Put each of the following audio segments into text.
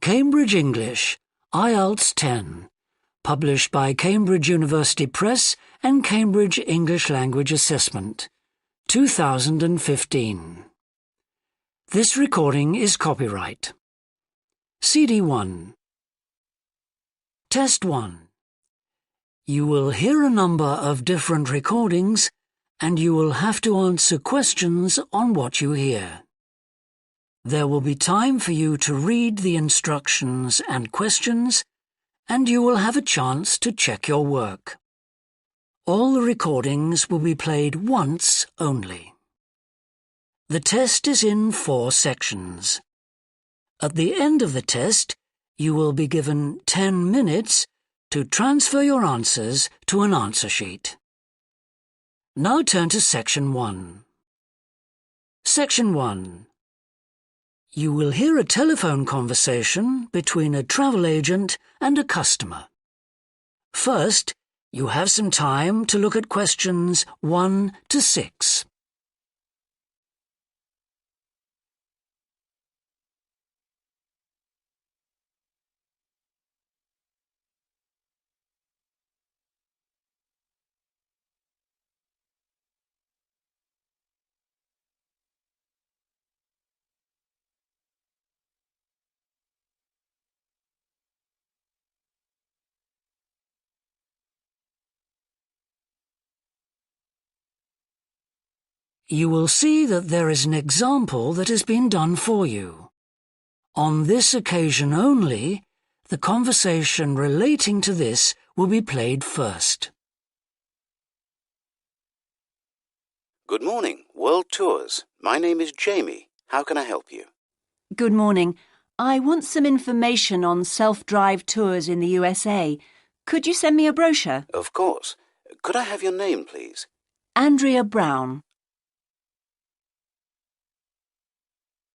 Cambridge English, IELTS 10, published by Cambridge University Press and Cambridge English Language Assessment, 2015. This recording is copyright. CD 1. Test 1. You will hear a number of different recordings and you will have to answer questions on what you hear. There will be time for you to read the instructions and questions, and you will have a chance to check your work. All the recordings will be played once only. The test is in 4 sections. At the end of the test, you will be given 10 minutes to transfer your answers to an answer sheet. Now turn to Section 1. Section 1. You will hear a telephone conversation between a travel agent and a customer. First, you have some time to look at questions 1 to 6. You will see that there is an example that has been done for you. On this occasion only, the conversation relating to this will be played first. Good morning, World Tours. My name is Jamie. How can I help you? Good morning. I want some information on self-drive tours in the USA. Could you send me a brochure? Of course. Could I have your name, please? Andrea Brown.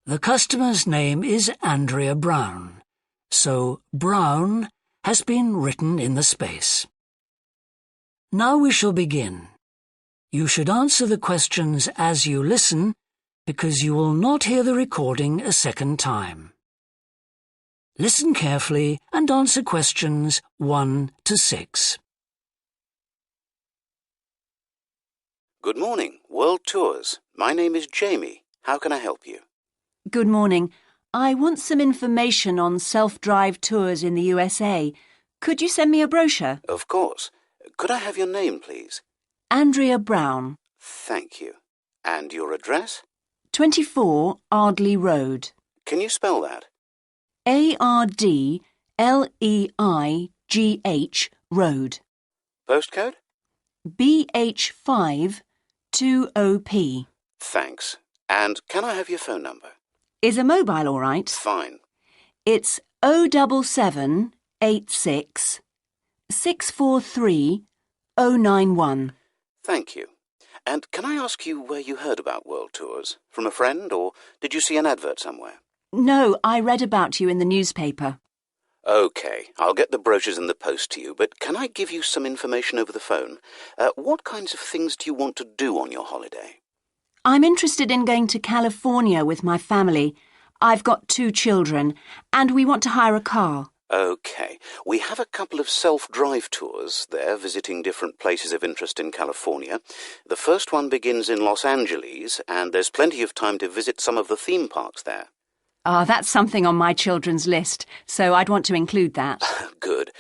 The customer's name is Andrea Brown, so Brown has been written in the space. Now we shall begin. You should answer the questions as you listen, because you will not hear the recording a second time. Listen carefully and answer questions 1 to 6. Good morning, World Tours. My name is Jamie. How can I help you? Good morning. I want some information on self-drive tours in the USA. Could you send me a brochure? Of course. Could I have your name, please? Andrea Brown. Thank you. And your address? 24 Ardley Road. Can you spell that? Ardleigh Road. Postcode? BH5 2OP. Thanks. And can I have your phone number? Is a mobile all right? Fine. It's 07786 643 091. Thank you. And can I ask you where you heard about World Tours? From a friend, or did you see an advert somewhere? No, I read about you in the newspaper. OK, I'll get the brochures in the post to you, but can I give you some information over the phone? What kinds of things do you want to do on your holiday? I'm interested in going to California with my family. I've got 2 children, and we want to hire a car. OK. We have a couple of self-drive tours there, visiting different places of interest in California. The first one begins in Los Angeles, and there's plenty of time to visit some of the theme parks there. That's something on my children's list, so I'd want to include that. Good.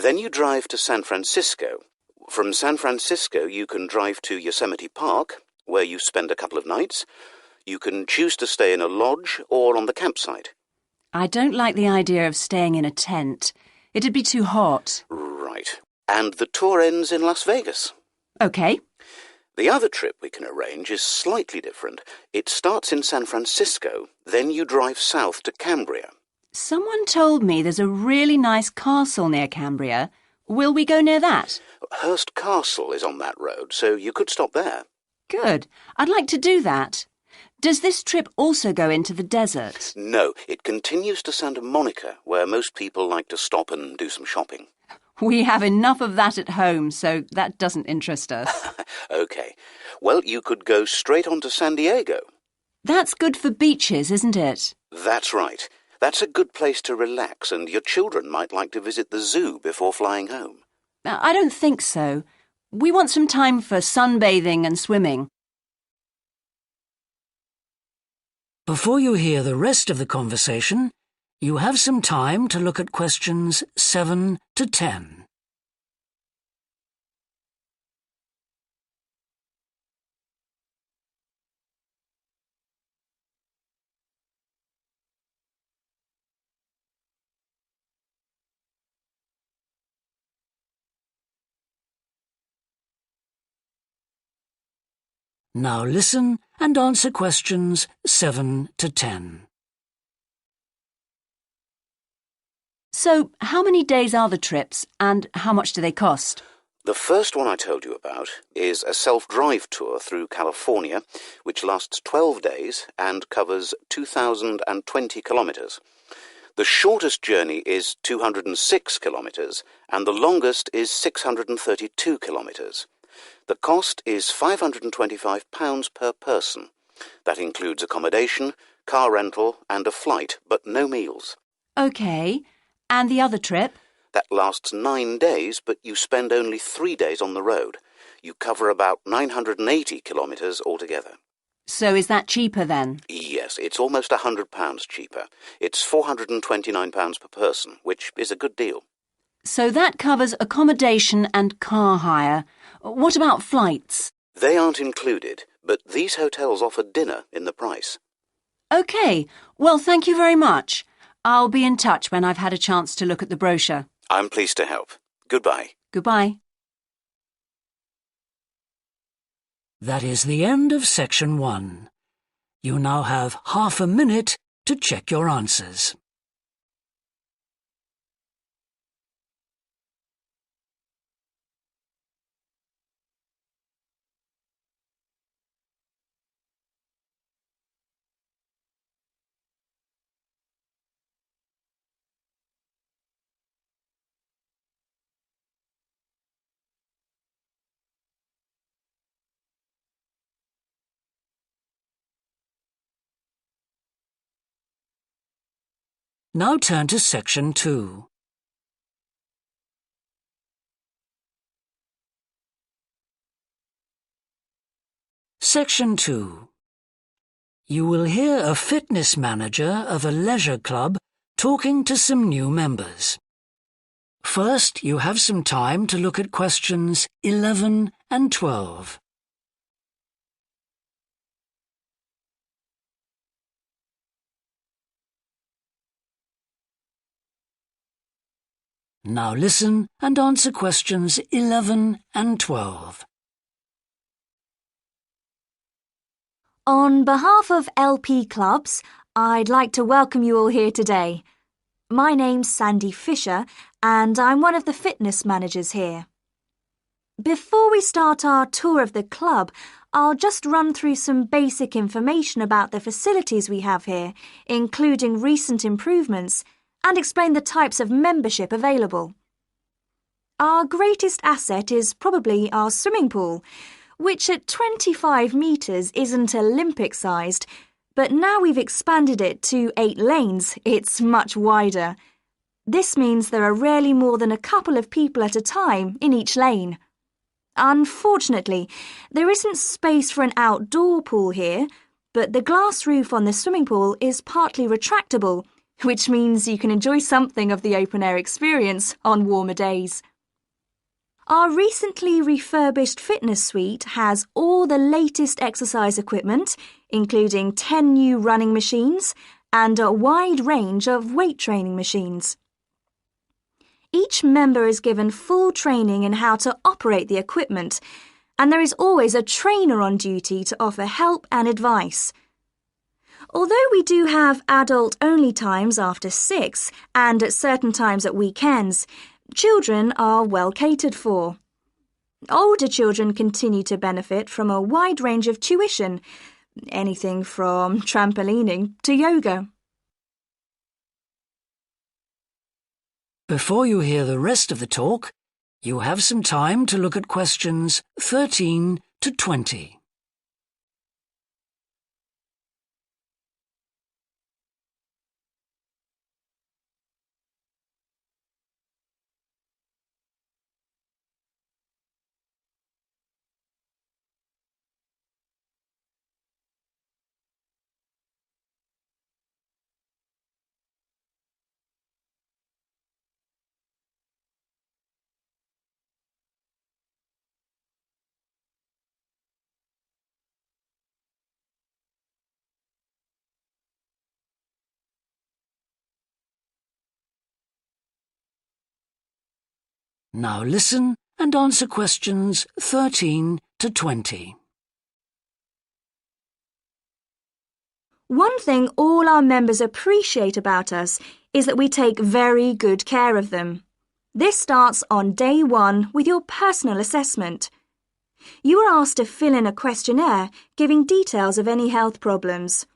Then you drive to San Francisco. From San Francisco, you can drive to Yosemite Park, where you spend a couple of nights. You can choose to stay in a lodge or on the campsite. I don't like the idea of staying in a tent. It'd be too hot. Right. And the tour ends in Las Vegas. OK. The other trip we can arrange is slightly different. It starts in San Francisco, then you drive south to Cambria. Someone told me there's a really nice castle near Cambria. Will we go near that? Hearst Castle is on that road, so you could stop there. Good. I'd like to do that. Does this trip also go into the desert? No, it continues to Santa Monica, where most people like to stop and do some shopping. We have enough of that at home, so that doesn't interest us. OK. Well, you could go straight on to San Diego. That's good for beaches, isn't it? That's right. That's a good place to relax, and your children might like to visit the zoo before flying home. I don't think so. We want some time for sunbathing and swimming. Before you hear the rest of the conversation, you have some time to look at questions 7 to 10. Now listen and answer questions 7 to 10. So, how many days are the trips and how much do they cost? The first one I told you about is a self-drive tour through California, which lasts 12 days and covers 2,020 kilometres. The shortest journey is 206 kilometres and the longest is 632 kilometres. The cost is £525 per person. That includes accommodation, car rental and a flight, but no meals. OK. And the other trip? That lasts 9 days, but you spend only 3 days on the road. You cover about 980 kilometres altogether. So is that cheaper then? Yes, it's almost £100 cheaper. It's £429 per person, which is a good deal. So that covers accommodation and car hire. What about flights? They aren't included, but these hotels offer dinner in the price. OK. Well, thank you very much. I'll be in touch when I've had a chance to look at the brochure. I'm pleased to help. Goodbye. Goodbye. That is the end of section 1. You now have half a minute to check your answers. Now turn to section 2. Section 2. You will hear a fitness manager of a leisure club talking to some new members. First, you have some time to look at questions 11 and 12. Now listen and answer questions 11 and 12. On behalf of LP Clubs, I'd like to welcome you all here today. My name's Sandy Fisher, and I'm one of the fitness managers here. Before we start our tour of the club, I'll just run through some basic information about the facilities we have here, including recent improvements, and explain the types of membership available. Our greatest asset is probably our swimming pool, which at 25 metres isn't Olympic-sized, but now we've expanded it to 8 lanes, it's much wider. This means there are rarely more than a couple of people at a time in each lane. Unfortunately, there isn't space for an outdoor pool here, but the glass roof on the swimming pool is partly retractable, which means you can enjoy something of the open-air experience on warmer days. Our recently refurbished fitness suite has all the latest exercise equipment, including 10 new running machines and a wide range of weight training machines. Each member is given full training in how to operate the equipment, and there is always a trainer on duty to offer help and advice. Although we do have adult-only times after 6 and at certain times at weekends, children are well catered for. Older children continue to benefit from a wide range of tuition, anything from trampolining to yoga. Before you hear the rest of the talk, you have some time to look at questions 13 to 20. Now listen and answer questions 13 to 20. One thing all our members appreciate about us is that we take very good care of them. This starts on day 1 with your personal assessment. You are asked to fill in a questionnaire giving details of any health problems.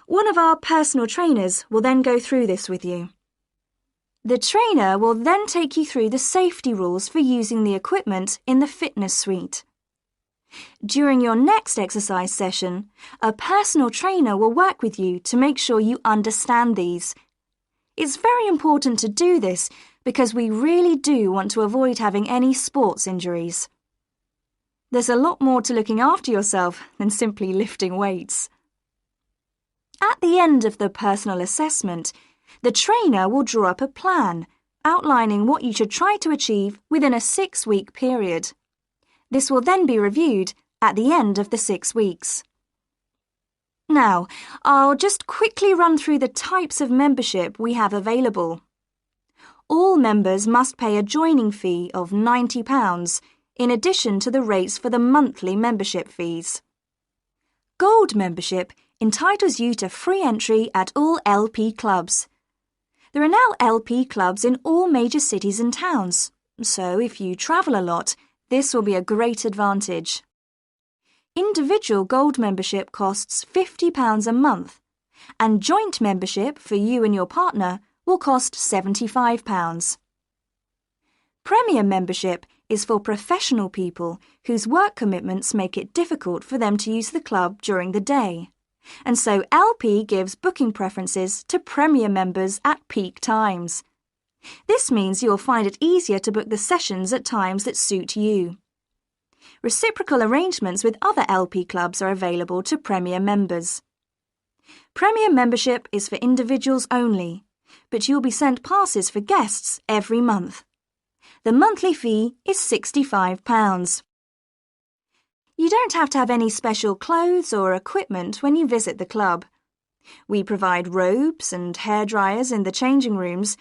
One of our personal trainers will then go through this with you. The trainer will then take you through the safety rules for using the equipment in the fitness suite. During your next exercise session, a personal trainer will work with you to make sure you understand these. It's very important to do this because we really do want to avoid having any sports injuries. There's a lot more to looking after yourself than simply lifting weights. At the end of the personal assessment, the trainer will draw up a plan outlining what you should try to achieve within a 6-week period. This will then be reviewed at the end of the 6 weeks. Now, I'll just quickly run through the types of membership we have available. All members must pay a joining fee of £90 in addition to the rates for the monthly membership fees. Gold membership entitles you to free entry at all LP clubs. There are now LP clubs in all major cities and towns, so if you travel a lot, this will be a great advantage. Individual gold membership costs £50 a month, and joint membership for you and your partner will cost £75. Premier membership is for professional people whose work commitments make it difficult for them to use the club during the day, and so LP gives booking preferences to Premier members at peak times. This means you'll find it easier to book the sessions at times that suit you. Reciprocal arrangements with other LP clubs are available to Premier members. Premier membership is for individuals only, but you'll be sent passes for guests every month. The monthly fee is £65. You don't have to have any special clothes or equipment when you visit the club. We provide robes and hairdryers in the changing rooms,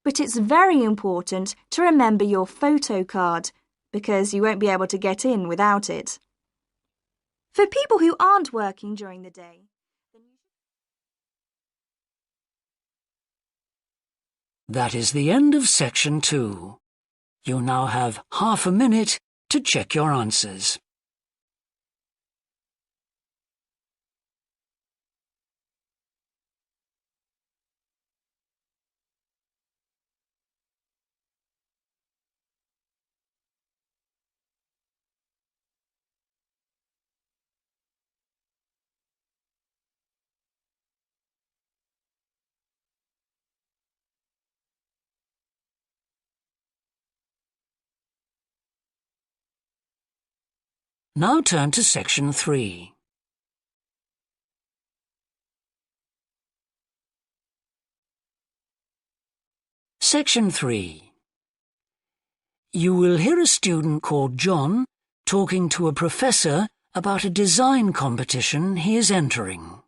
but it's very important to remember your photo card because you won't be able to get in without it. For people who aren't working during the day, That is the end of section 2. You now have half a minute to check your answers. Now turn to section 3. Section 3. You will hear a student called John talking to a professor about a design competition he is entering.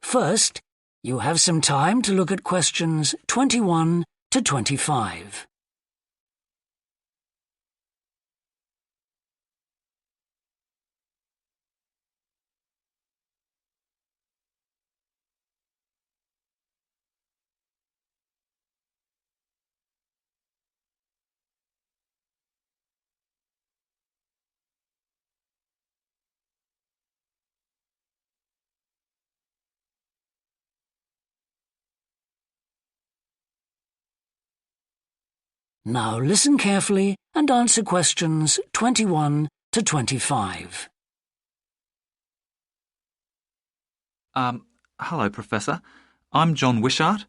First, you have some time to look at questions 21 to 25. Now listen carefully and answer questions 21 to 25. Hello, Professor. I'm John Wishart.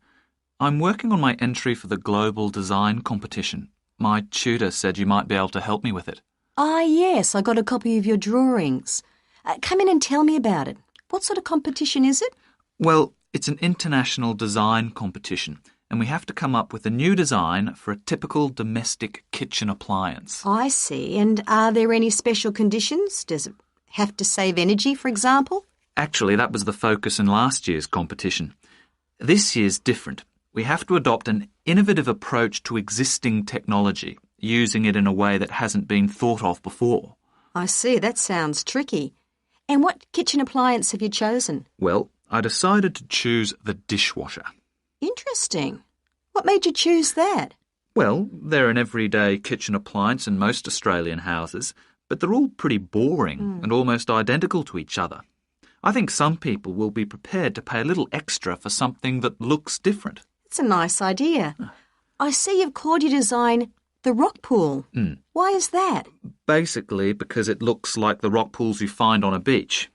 I'm working on my entry for the Global Design Competition. My tutor said you might be able to help me with it. Ah, yes, I got a copy of your drawings. Come in and tell me about it. What sort of competition is it? Well, it's an international design competition, and we have to come up with a new design for a typical domestic kitchen appliance. I see. And are there any special conditions? Does it have to save energy, for example? Actually, that was the focus in last year's competition. This year's different. We have to adopt an innovative approach to existing technology using it in a way that hasn't been thought of before. I see, that sounds tricky. And what kitchen appliance have you chosen? Well, I decided to choose the dishwasher. Interesting. What made you choose that? Well, they're an everyday kitchen appliance in most Australian houses, but they're all pretty boring and almost identical to each other. I think some people will be prepared to pay a little extra for something that looks different. It's a nice idea. I see you've called your design the rock pool. Why is that? Basically because it looks like the rock pools you find on a beach.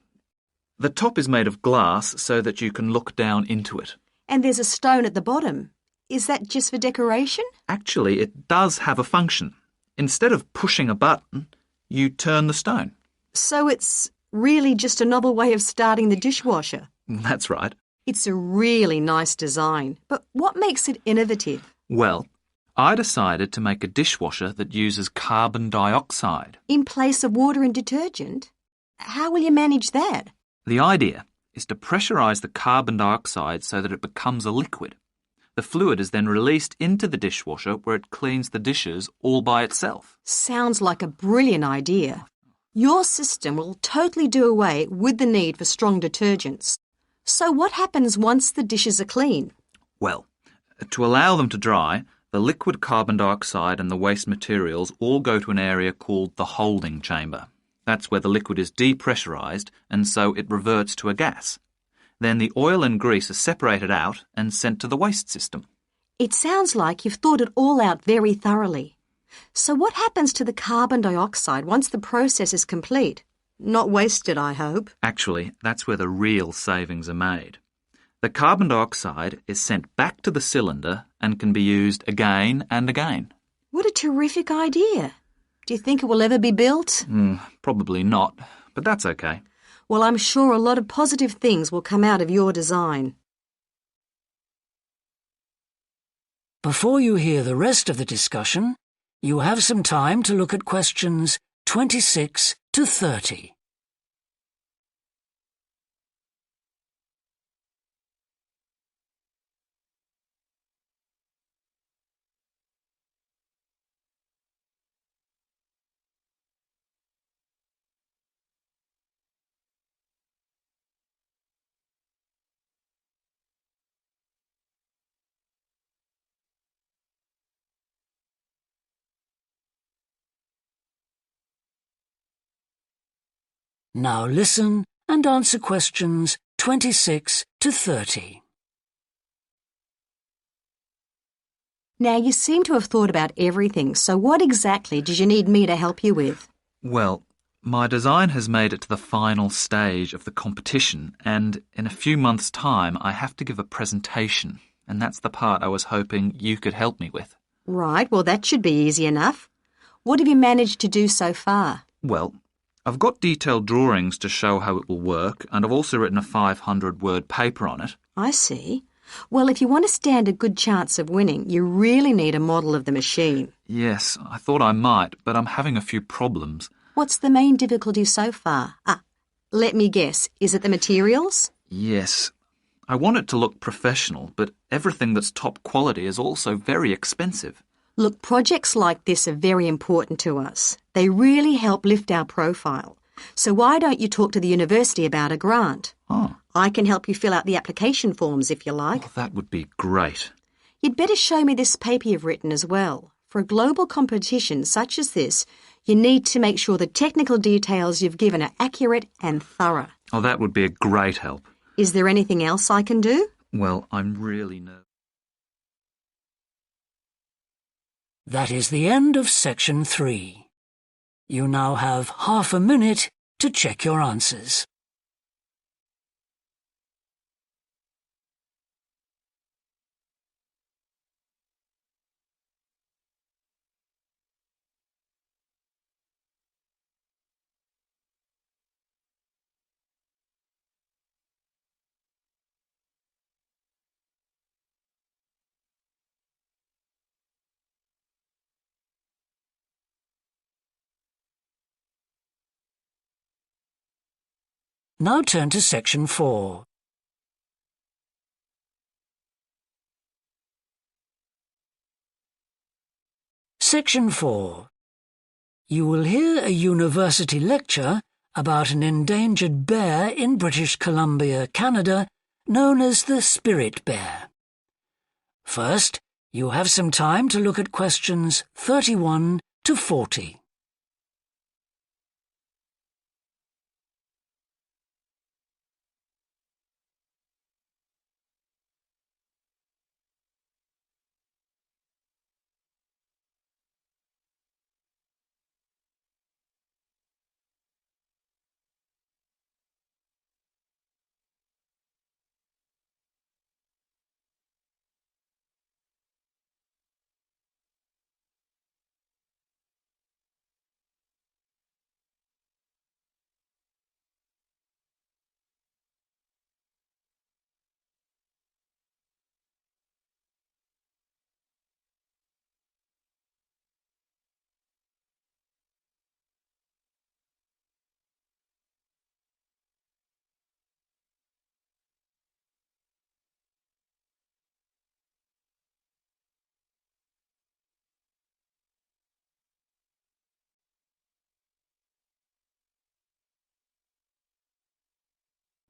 The top is made of glass so that you can look down into it. And there's a stone at the bottom. Is that just for decoration? Actually, it does have a function. Instead of pushing a button, you turn the stone. So it's really just a novel way of starting the dishwasher. That's right. It's a really nice design, but what makes it innovative? Well, I decided to make a dishwasher that uses carbon dioxide. In place of water and detergent? How will you manage that? The idea is to pressurise the carbon dioxide so that it becomes a liquid. The fluid is then released into the dishwasher where it cleans the dishes all by itself. Sounds like a brilliant idea. Your system will totally do away with the need for strong detergents. So what happens once the dishes are clean? Well, to allow them to dry, the liquid carbon dioxide and the waste materials all go to an area called the holding chamber. That's where the liquid is depressurised and so it reverts to a gas. Then the oil and grease are separated out and sent to the waste system. It sounds like you've thought it all out very thoroughly. So what happens to the carbon dioxide once the process is complete? Not wasted, I hope. Actually, that's where the real savings are made. The carbon dioxide is sent back to the cylinder and can be used again and again. What a terrific idea. Do you think it will ever be built? Probably not, but that's okay. Well, I'm sure a lot of positive things will come out of your design. Before you hear the rest of the discussion, you have some time to look at questions 26 to 30. Now listen and answer questions 26 to 30. Now, you seem to have thought about everything, so what exactly did you need me to help you with? Well, my design has made it to the final stage of the competition, and in a few months' time I have to give a presentation, and that's the part I was hoping you could help me with. Right, well, that should be easy enough. What have you managed to do so far? Well, I've got detailed drawings to show how it will work, and I've also written a 500-word paper on it. I see. Well, if you want to stand a good chance of winning, you really need a model of the machine. Yes, I thought I might, but I'm having a few problems. What's the main difficulty so far? Let me guess. Is it the materials? Yes. I want it to look professional, but everything that's top quality is also very expensive. Look, projects like this are very important to us. They really help lift our profile. So why don't you talk to the university about a grant? Oh. I can help you fill out the application forms if you like. Oh, that would be great. You'd better show me this paper you've written as well. For a global competition such as this, you need to make sure the technical details you've given are accurate and thorough. Oh, that would be a great help. Is there anything else I can do? Well, I'm really nervous. That is the end of section 3. You now have half a minute to check your answers. Now turn to section 4. Section 4. You will hear a university lecture about an endangered bear in British Columbia, Canada, known as the spirit bear. First, you have some time to look at questions 31 to 40.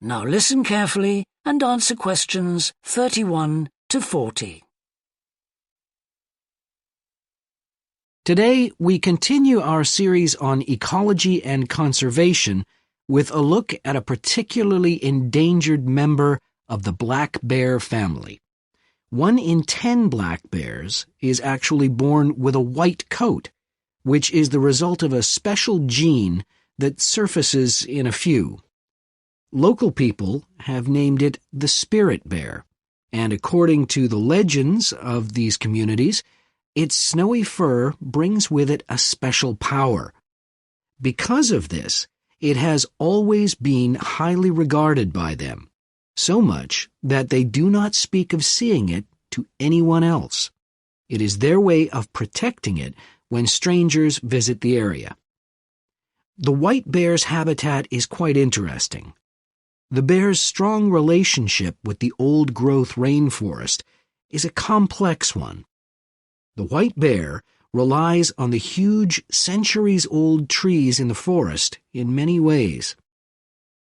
Now listen carefully and answer questions 31 to 40. Today, we continue our series on ecology and conservation with a look at a particularly endangered member of the black bear family. 1 in 10 black bears is actually born with a white coat, which is the result of a special gene that surfaces in a few. Local people have named it the spirit bear, and according to the legends of these communities, its snowy fur brings with it a special power. Because of this, it has always been highly regarded by them, so much that they do not speak of seeing it to anyone else. It is their way of protecting it when strangers visit the area. The white bear's habitat is quite interesting. The bear's strong relationship with the old-growth rainforest is a complex one. The white bear relies on the huge, centuries-old trees in the forest in many ways.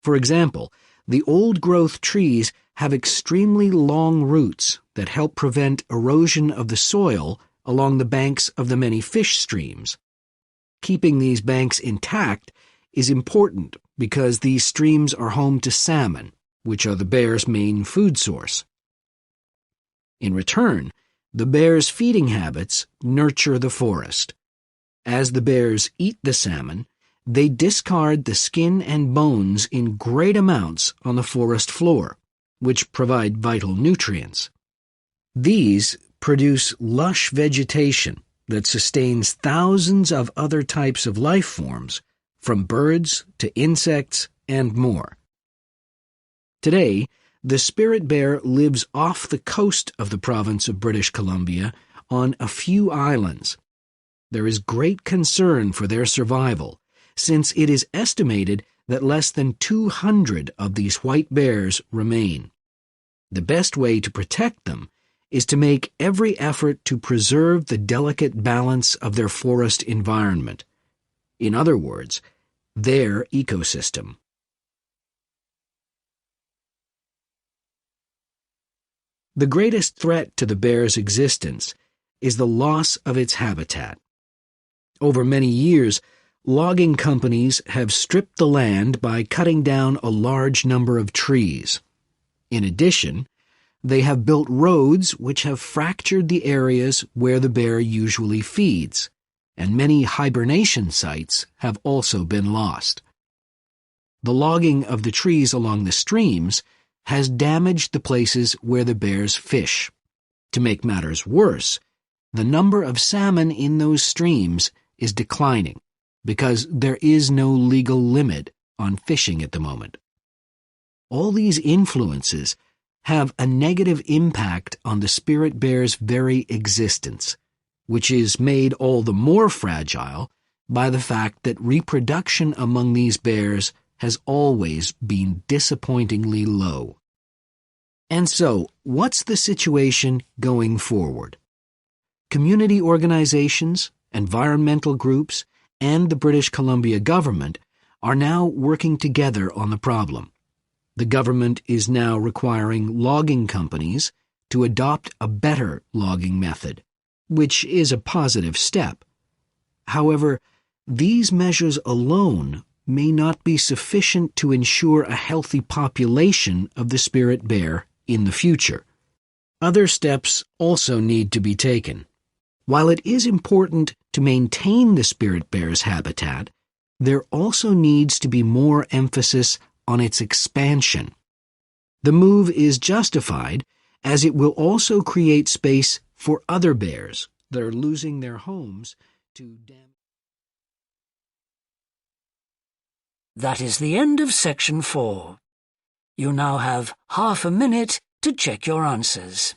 For example, the old-growth trees have extremely long roots that help prevent erosion of the soil along the banks of the many fish streams. Keeping these banks intact is important because these streams are home to salmon, which are the bear's main food source. In return, the bear's feeding habits nurture the forest. As the bears eat the salmon, they discard the skin and bones in great amounts on the forest floor, which provide vital nutrients. These produce lush vegetation that sustains thousands of other types of life forms, from birds to insects and more. Today, the spirit bear lives off the coast of the province of British Columbia on a few islands. There is great concern for their survival, since it is estimated that less than 200 of these white bears remain. The best way to protect them is to make every effort to preserve the delicate balance of their forest environment. In other words, their ecosystem. The greatest threat to the bear's existence is the loss of its habitat. Over many years, logging companies have stripped the land by cutting down a large number of trees. In addition, they have built roads which have fractured the areas where the bear usually feeds, and many hibernation sites have also been lost. The logging of the trees along the streams has damaged the places where the bears fish. To make matters worse, the number of salmon in those streams is declining because there is no legal limit on fishing at the moment. All these influences have a negative impact on the spirit bear's very existence, which is made all the more fragile by the fact that reproduction among these bears has always been disappointingly low. And so, what's the situation going forward? Community organizations environmental groups, and the British Columbia government are now working together on the problem. The government is now requiring logging companies to adopt a better logging method, which is a positive step. However, these measures alone may not be sufficient to ensure a healthy population of the spirit bear in the future. Other steps also need to be taken. While it is important to maintain the spirit bear's habitat, there also needs to be more emphasis on its expansion. The move is justified as it will also create space for other bears that are losing their homes to damage. That is the end of section 4. You now have half a minute to check your answers.